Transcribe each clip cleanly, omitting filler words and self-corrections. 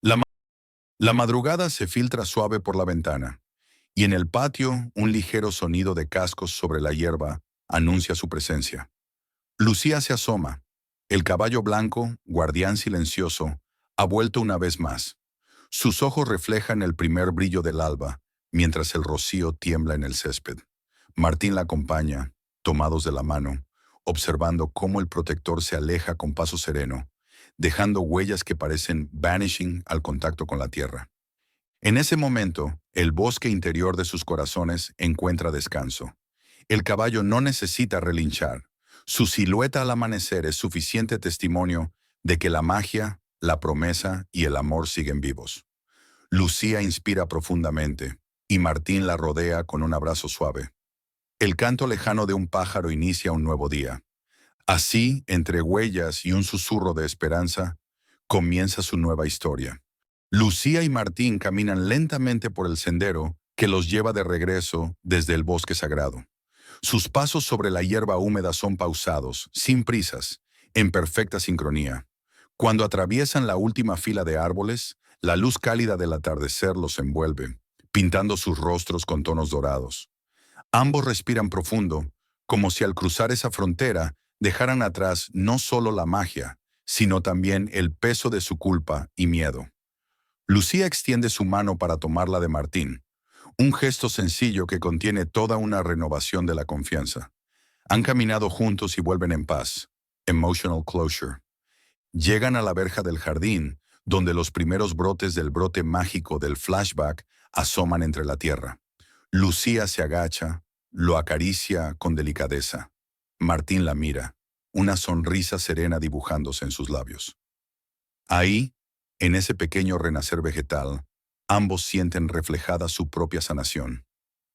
La, ma- la madrugada se filtra suave por la ventana, y en el patio un ligero sonido de cascos sobre la hierba anuncia su presencia. Lucía se asoma. El caballo blanco, guardián silencioso, ha vuelto una vez más. Sus ojos reflejan el primer brillo del alba, mientras el rocío tiembla en el césped. Martín la acompaña, tomados de la mano, observando cómo el protector se aleja con paso sereno, dejando huellas que parecen vanishing al contacto con la tierra. En ese momento, el bosque interior de sus corazones encuentra descanso. El caballo no necesita relinchar. Su silueta al amanecer es suficiente testimonio de que la magia, la promesa y el amor siguen vivos. Lucía inspira profundamente, y Martín la rodea con un abrazo suave. El canto lejano de un pájaro inicia un nuevo día. Así, entre huellas y un susurro de esperanza, comienza su nueva historia. Lucía y Martín caminan lentamente por el sendero que los lleva de regreso desde el bosque sagrado. Sus pasos sobre la hierba húmeda son pausados, sin prisas, en perfecta sincronía. Cuando atraviesan la última fila de árboles, la luz cálida del atardecer los envuelve, pintando sus rostros con tonos dorados. Ambos respiran profundo, como si al cruzar esa frontera dejaran atrás no solo la magia, sino también el peso de su culpa y miedo. Lucía extiende su mano para tomarla de Martín, un gesto sencillo que contiene toda una renovación de la confianza. Han caminado juntos y vuelven en paz. Emotional closure. Llegan a la verja del jardín, donde los primeros brotes del brote mágico del flashback asoman entre la tierra. Lucía se agacha, lo acaricia con delicadeza. Martín la mira, una sonrisa serena dibujándose en sus labios. Ahí, en ese pequeño renacer vegetal, ambos sienten reflejada su propia sanación.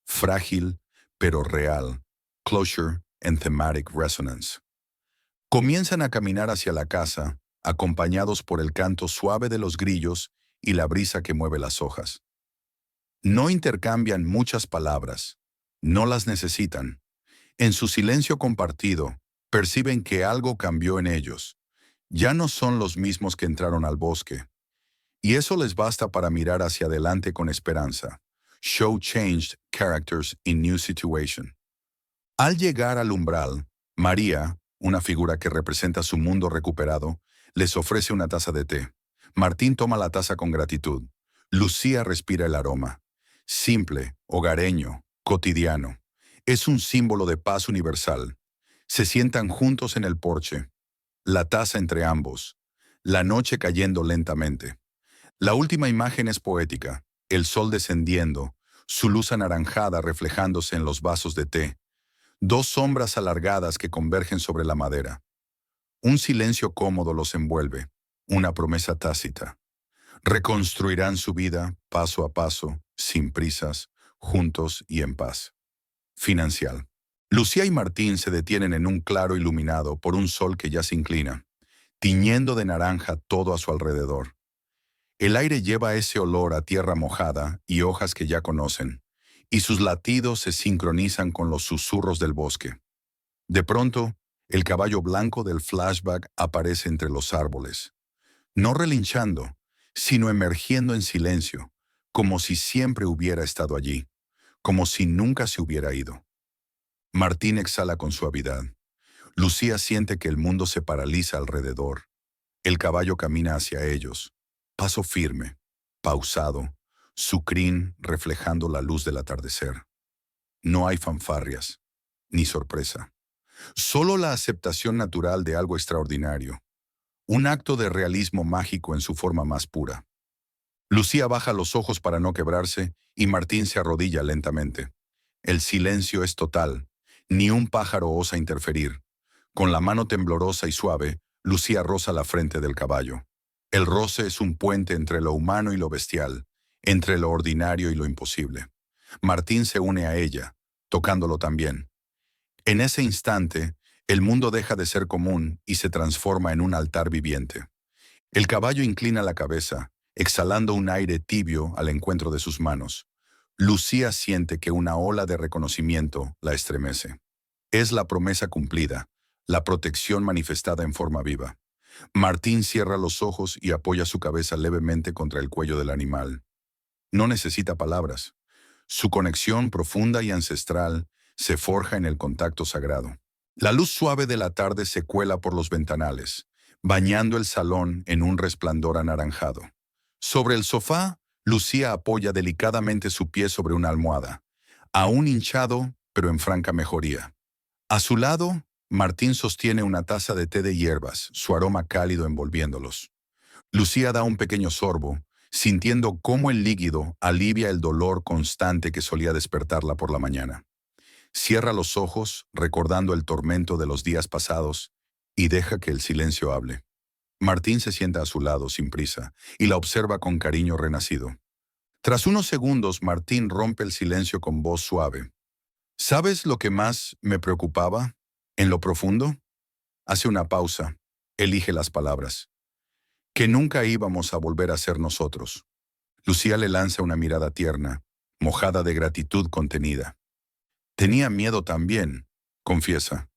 Frágil, pero real. Closure and thematic resonance. Comienzan a caminar hacia la casa, acompañados por el canto suave de los grillos y la brisa que mueve las hojas. No intercambian muchas palabras, no las necesitan. En su silencio compartido, perciben que algo cambió en ellos. Ya no son los mismos que entraron al bosque. Y eso les basta para mirar hacia adelante con esperanza. Show changed characters in new situation. Al llegar al umbral, María, una figura que representa su mundo recuperado, les ofrece una taza de té. Martín toma la taza con gratitud. Lucía respira el aroma. Simple, hogareño, cotidiano. Es un símbolo de paz universal. Se sientan juntos en el porche. La taza entre ambos. La noche cayendo lentamente. La última imagen es poética. El sol descendiendo, su luz anaranjada reflejándose en los vasos de té. Dos sombras alargadas que convergen sobre la madera. Un silencio cómodo los envuelve, una promesa tácita. Reconstruirán su vida paso a paso, sin prisas, juntos y en paz. Financial. Lucía y Martín se detienen en un claro iluminado por un sol que ya se inclina, tiñendo de naranja todo a su alrededor. El aire lleva ese olor a tierra mojada y hojas que ya conocen, y sus latidos se sincronizan con los susurros del bosque. De pronto, el caballo blanco del flashback aparece entre los árboles, no relinchando, sino emergiendo en silencio, como si siempre hubiera estado allí, como si nunca se hubiera ido. Martín exhala con suavidad. Lucía siente que el mundo se paraliza alrededor. El caballo camina hacia ellos, paso firme, pausado, su crin reflejando la luz del atardecer. No hay fanfarrias, ni sorpresa. Solo la aceptación natural de algo extraordinario, un acto de realismo mágico en su forma más pura. Lucía baja los ojos para no quebrarse y Martín se arrodilla lentamente. El silencio es total, ni un pájaro osa interferir. Con la mano temblorosa y suave, Lucía roza la frente del caballo. El roce es un puente entre lo humano y lo bestial, entre lo ordinario y lo imposible. Martín se une a ella, tocándolo también. En ese instante, el mundo deja de ser común y se transforma en un altar viviente. El caballo inclina la cabeza, exhalando un aire tibio al encuentro de sus manos. Lucía siente que una ola de reconocimiento la estremece. Es la promesa cumplida, la protección manifestada en forma viva. Martín cierra los ojos y apoya su cabeza levemente contra el cuello del animal. No necesita palabras. Su conexión profunda y ancestral se forja en el contacto sagrado. La luz suave de la tarde se cuela por los ventanales, bañando el salón en un resplandor anaranjado. Sobre el sofá, Lucía apoya delicadamente su pie sobre una almohada, aún hinchado, pero en franca mejoría. A su lado, Martín sostiene una taza de té de hierbas, su aroma cálido envolviéndolos. Lucía da un pequeño sorbo, sintiendo cómo el líquido alivia el dolor constante que solía despertarla por la mañana. Cierra los ojos, recordando el tormento de los días pasados, y deja que el silencio hable. Martín se sienta a su lado sin prisa y la observa con cariño renacido. Tras unos segundos, Martín rompe el silencio con voz suave. ¿Sabes lo que más me preocupaba? ¿En lo profundo? Hace una pausa, elige las palabras. Que nunca íbamos a volver a ser nosotros. Lucía le lanza una mirada tierna, mojada de gratitud contenida. Tenía miedo también, confiesa.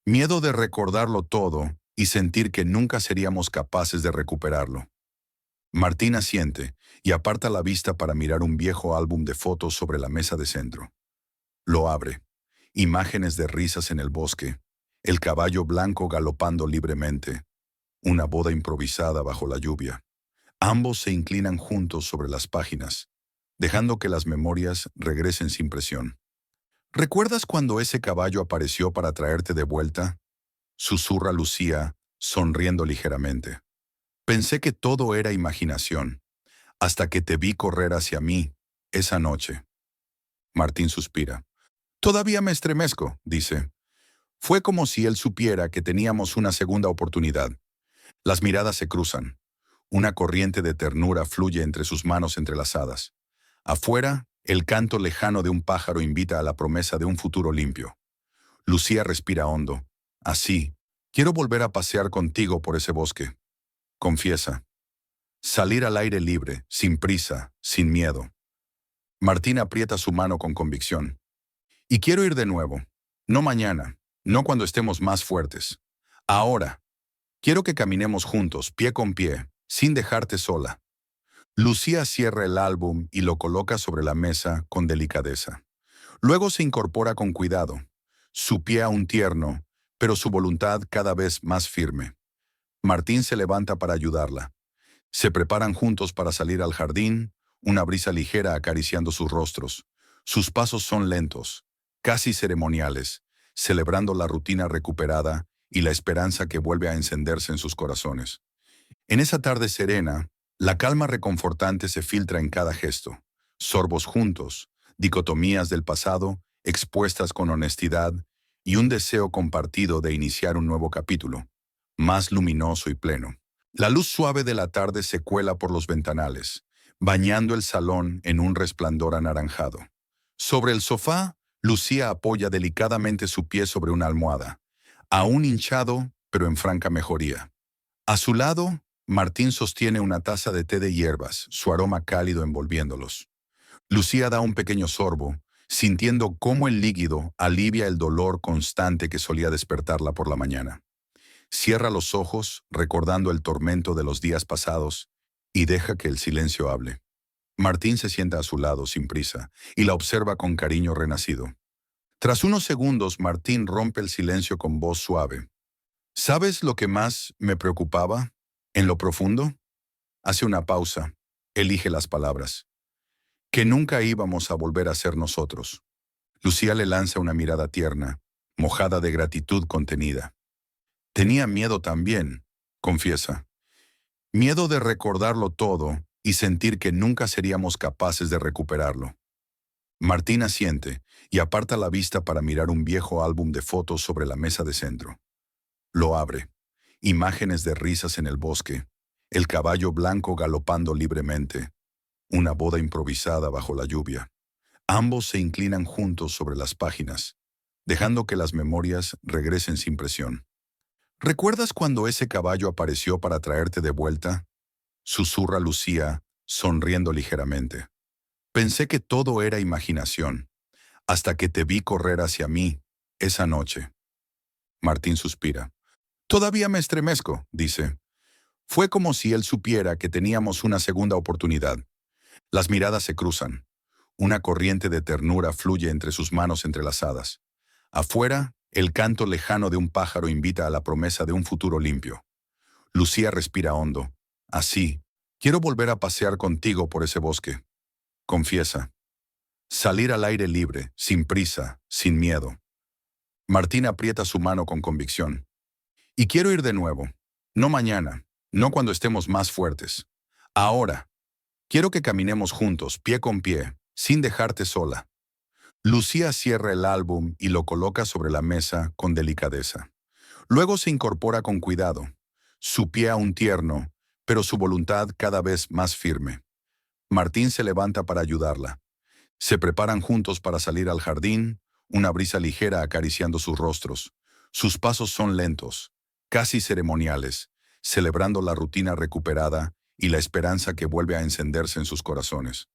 Miedo de recordarlo todo y sentir que nunca seríamos capaces de recuperarlo. Martín asiente y aparta la vista para mirar un viejo álbum de fotos sobre la mesa de centro. Lo abre. Imágenes de risas en el bosque, el caballo blanco galopando libremente, una boda improvisada bajo la lluvia. Ambos se inclinan juntos sobre las páginas, dejando que las memorias regresen sin presión. ¿Recuerdas cuando ese caballo apareció para traerte de vuelta? Susurra Lucía, sonriendo ligeramente. Pensé que todo era imaginación, hasta que te vi correr hacia mí, esa noche. Martín suspira. Todavía me estremezco, dice. Fue como si él supiera que teníamos una segunda oportunidad. Las miradas se cruzan. Una corriente de ternura fluye entre sus manos entrelazadas. Afuera, el canto lejano de un pájaro invita a la promesa de un futuro limpio. Lucía respira hondo. Así, quiero volver a pasear contigo por ese bosque. Confiesa. Salir al aire libre, sin prisa, sin miedo. Martín aprieta su mano con convicción. Y quiero ir de nuevo. No mañana, no cuando estemos más fuertes. Ahora. Quiero que caminemos juntos, pie con pie, sin dejarte sola. Lucía cierra el álbum y lo coloca sobre la mesa con delicadeza. Luego se incorpora con cuidado, su pie aún tierno, pero su voluntad cada vez más firme. Martín se levanta para ayudarla. Se preparan juntos para salir al jardín, una brisa ligera acariciando sus rostros. Sus pasos son lentos, casi ceremoniales, celebrando la rutina recuperada y la esperanza que vuelve a encenderse en sus corazones. En esa tarde serena, la calma reconfortante se filtra en cada gesto. Sorbos juntos, dicotomías del pasado, expuestas con honestidad, y un deseo compartido de iniciar un nuevo capítulo, más luminoso y pleno. La luz suave de la tarde se cuela por los ventanales, bañando el salón en un resplandor anaranjado. Sobre el sofá, Lucía apoya delicadamente su pie sobre una almohada, aún hinchado, pero en franca mejoría. A su lado, Martín sostiene una taza de té de hierbas, su aroma cálido envolviéndolos. Lucía da un pequeño sorbo, sintiendo cómo el líquido alivia el dolor constante que solía despertarla por la mañana. Cierra los ojos, recordando el tormento de los días pasados, y deja que el silencio hable. Martín se sienta a su lado sin prisa y la observa con cariño renacido. Tras unos segundos, Martín rompe el silencio con voz suave. ¿Sabes lo que más me preocupaba? ¿En lo profundo? Hace una pausa, elige las palabras. Que nunca íbamos a volver a ser nosotros. Lucía le lanza una mirada tierna, mojada de gratitud contenida. Tenía miedo también, confiesa. Miedo de recordarlo todo y sentir que nunca seríamos capaces de recuperarlo. Martín asiente y aparta la vista para mirar un viejo álbum de fotos sobre la mesa de centro. Lo abre. Imágenes de risas en el bosque, el caballo blanco galopando libremente, una boda improvisada bajo la lluvia. Ambos se inclinan juntos sobre las páginas, dejando que las memorias regresen sin presión. ¿Recuerdas cuando ese caballo apareció para traerte de vuelta? Susurra Lucía, sonriendo ligeramente. Pensé que todo era imaginación, hasta que te vi correr hacia mí, esa noche. Martín suspira. Todavía me estremezco, dice. Fue como si él supiera que teníamos una segunda oportunidad. Las miradas se cruzan. Una corriente de ternura fluye entre sus manos entrelazadas. Afuera, el canto lejano de un pájaro invita a la promesa de un futuro limpio. Lucía respira hondo. Así, quiero volver a pasear contigo por ese bosque. Confiesa. Salir al aire libre, sin prisa, sin miedo. Martín aprieta su mano con convicción. Y quiero ir de nuevo. No mañana, no cuando estemos más fuertes. Ahora. Quiero que caminemos juntos, pie con pie, sin dejarte sola. Lucía cierra el álbum y lo coloca sobre la mesa con delicadeza. Luego se incorpora con cuidado, su pie aún tierno, pero su voluntad cada vez más firme. Martín se levanta para ayudarla. Se preparan juntos para salir al jardín, una brisa ligera acariciando sus rostros. Sus pasos son lentos, casi ceremoniales, celebrando la rutina recuperada y la esperanza que vuelve a encenderse en sus corazones.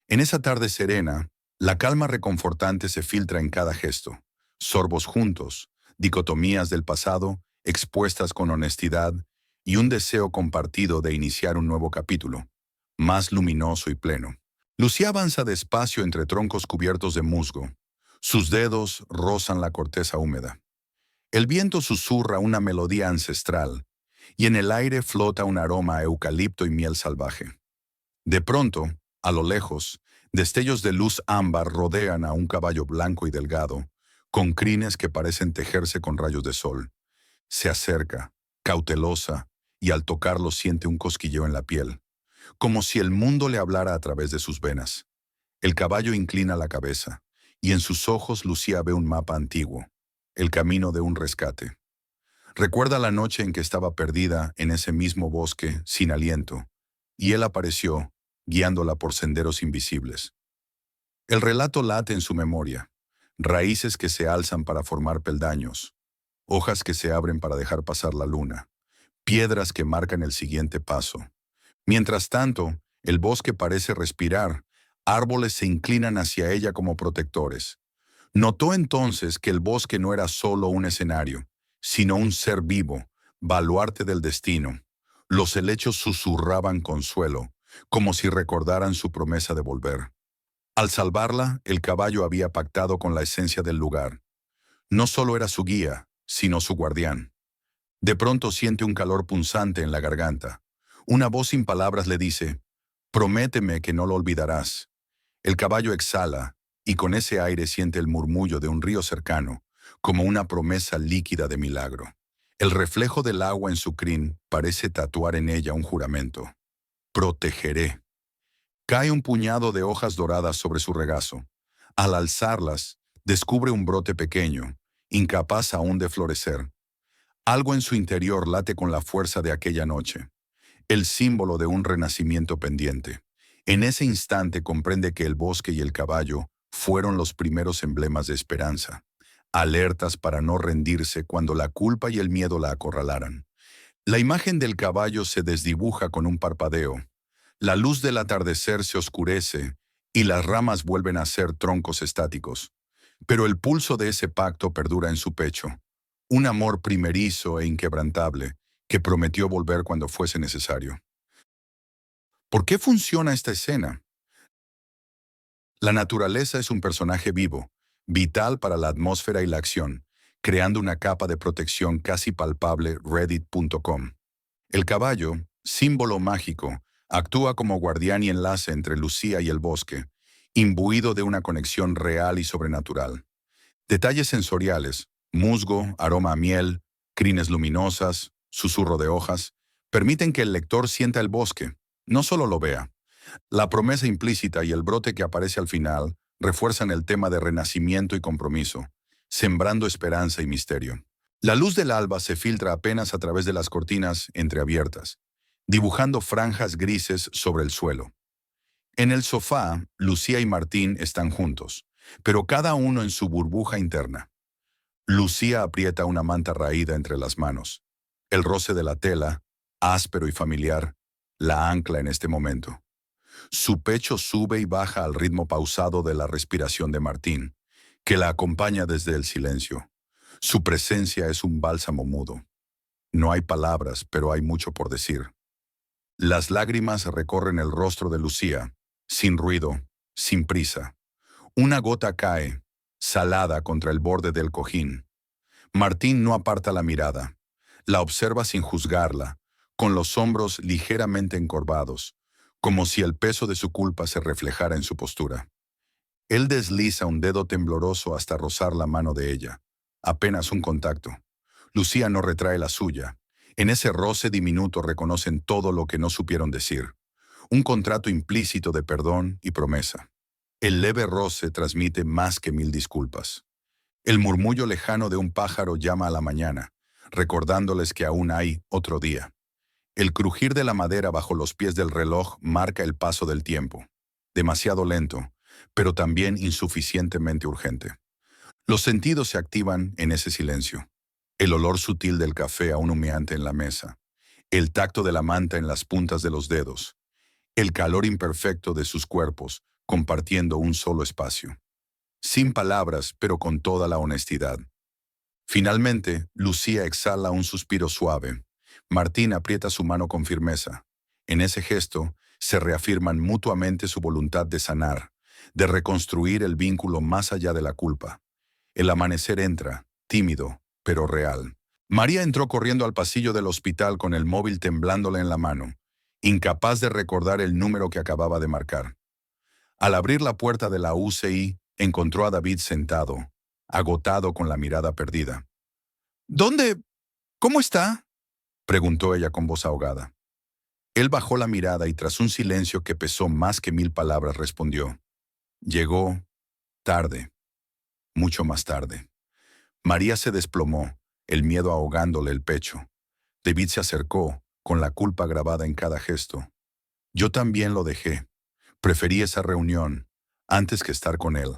En esa tarde serena, la calma reconfortante se filtra en cada gesto. Sorbos juntos, dicotomías del pasado, expuestas con honestidad, y un deseo compartido de iniciar un nuevo capítulo, más luminoso y pleno. Lucía avanza despacio entre troncos cubiertos de musgo. Sus dedos rozan la corteza húmeda. El viento susurra una melodía ancestral, y en el aire flota un aroma a eucalipto y miel salvaje. De pronto, a lo lejos, destellos de luz ámbar rodean a un caballo blanco y delgado, con crines que parecen tejerse con rayos de sol. Se acerca, cautelosa, y al tocarlo siente un cosquilleo en la piel, como si el mundo le hablara a través de sus venas. El caballo inclina la cabeza, y en sus ojos Lucía ve un mapa antiguo, el camino de un rescate. Recuerda la noche en que estaba perdida en ese mismo bosque, sin aliento, y él apareció, guiándola por senderos invisibles. El relato late en su memoria, raíces que se alzan para formar peldaños, hojas que se abren para dejar pasar la luna, piedras que marcan el siguiente paso. Mientras tanto, el bosque parece respirar, árboles se inclinan hacia ella como protectores. Notó entonces que el bosque no era solo un escenario, sino un ser vivo, baluarte del destino. Los helechos susurraban consuelo, como si recordaran su promesa de volver. Al salvarla, el caballo había pactado con la esencia del lugar. No solo era su guía, sino su guardián. De pronto siente un calor punzante en la garganta. Una voz sin palabras le dice, «Prométeme que no lo olvidarás». El caballo exhala, y con ese aire siente el murmullo de un río cercano, como una promesa líquida de milagro. El reflejo del agua en su crin parece tatuar en ella un juramento. «Protegeré». Cae un puñado de hojas doradas sobre su regazo. Al alzarlas, descubre un brote pequeño, incapaz aún de florecer. Algo en su interior late con la fuerza de aquella noche, el símbolo de un renacimiento pendiente. En ese instante comprende que el bosque y el caballo fueron los primeros emblemas de esperanza, alertas para no rendirse cuando la culpa y el miedo la acorralaran. La imagen del caballo se desdibuja con un parpadeo. La luz del atardecer se oscurece y las ramas vuelven a ser troncos estáticos. Pero el pulso de ese pacto perdura en su pecho. Un amor primerizo e inquebrantable que prometió volver cuando fuese necesario. ¿Por qué funciona esta escena? La naturaleza es un personaje vivo, vital para la atmósfera y la acción, creando una capa de protección casi palpable reddit.com. El caballo, símbolo mágico, actúa como guardián y enlace entre Lucía y el bosque, imbuido de una conexión real y sobrenatural. Detalles sensoriales, musgo, aroma a miel, crines luminosas, susurro de hojas, permiten que el lector sienta el bosque, no solo lo vea. La promesa implícita y el brote que aparece al final refuerzan el tema de renacimiento y compromiso, sembrando esperanza y misterio. La luz del alba se filtra apenas a través de las cortinas entreabiertas, dibujando franjas grises sobre el suelo. En el sofá, Lucía y Martín están juntos, pero cada uno en su burbuja interna. Lucía aprieta una manta raída entre las manos. El roce de la tela, áspero y familiar, la ancla en este momento. Su pecho sube y baja al ritmo pausado de la respiración de Martín, que la acompaña desde el silencio. Su presencia es un bálsamo mudo. No hay palabras, pero hay mucho por decir. Las lágrimas recorren el rostro de Lucía, sin ruido, sin prisa. Una gota cae, salada contra el borde del cojín. Martín no aparta la mirada. La observa sin juzgarla, con los hombros ligeramente encorvados, como si el peso de su culpa se reflejara en su postura. Él desliza un dedo tembloroso hasta rozar la mano de ella. Apenas un contacto. Lucía no retrae la suya. En ese roce diminuto reconocen todo lo que no supieron decir. Un contrato implícito de perdón y promesa. El leve roce transmite más que 1000 disculpas. El murmullo lejano de un pájaro llama a la mañana, recordándoles que aún hay otro día. El crujir de la madera bajo los pies del reloj marca el paso del tiempo. Demasiado lento, pero también insuficientemente urgente. Los sentidos se activan en ese silencio. El olor sutil del café aún humeante en la mesa. El tacto de la manta en las puntas de los dedos. El calor imperfecto de sus cuerpos, compartiendo un solo espacio. Sin palabras, pero con toda la honestidad. Finalmente, Lucía exhala un suspiro suave. Martín aprieta su mano con firmeza. En ese gesto, se reafirman mutuamente su voluntad de sanar, de reconstruir el vínculo más allá de la culpa. El amanecer entra, tímido, pero real. María entró corriendo al pasillo del hospital con el móvil temblándole en la mano, incapaz de recordar el número que acababa de marcar. Al abrir la puerta de la UCI, encontró a David sentado, agotado con la mirada perdida. ¿Dónde? ¿Cómo está? Preguntó ella con voz ahogada. Él bajó la mirada y tras un silencio que pesó más que 1000 palabras respondió. Llegó tarde, mucho más tarde. María se desplomó, el miedo ahogándole el pecho. David se acercó, con la culpa grabada en cada gesto. Yo también lo dejé. Preferí esa reunión, antes que estar con él.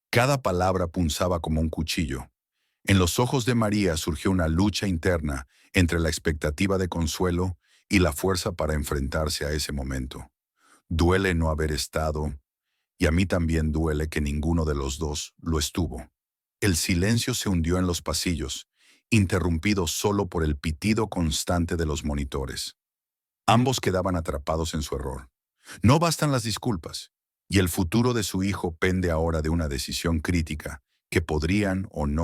Cada palabra punzaba como un cuchillo. En los ojos de María surgió una lucha interna entre la expectativa de consuelo y la fuerza para enfrentarse a ese momento. Duele no haber estado, y a mí también duele que ninguno de los dos lo estuvo. El silencio se hundió en los pasillos, interrumpido solo por el pitido constante de los monitores. Ambos quedaban atrapados en su error. No bastan las disculpas, y el futuro de su hijo pende ahora de una decisión crítica que podrían o no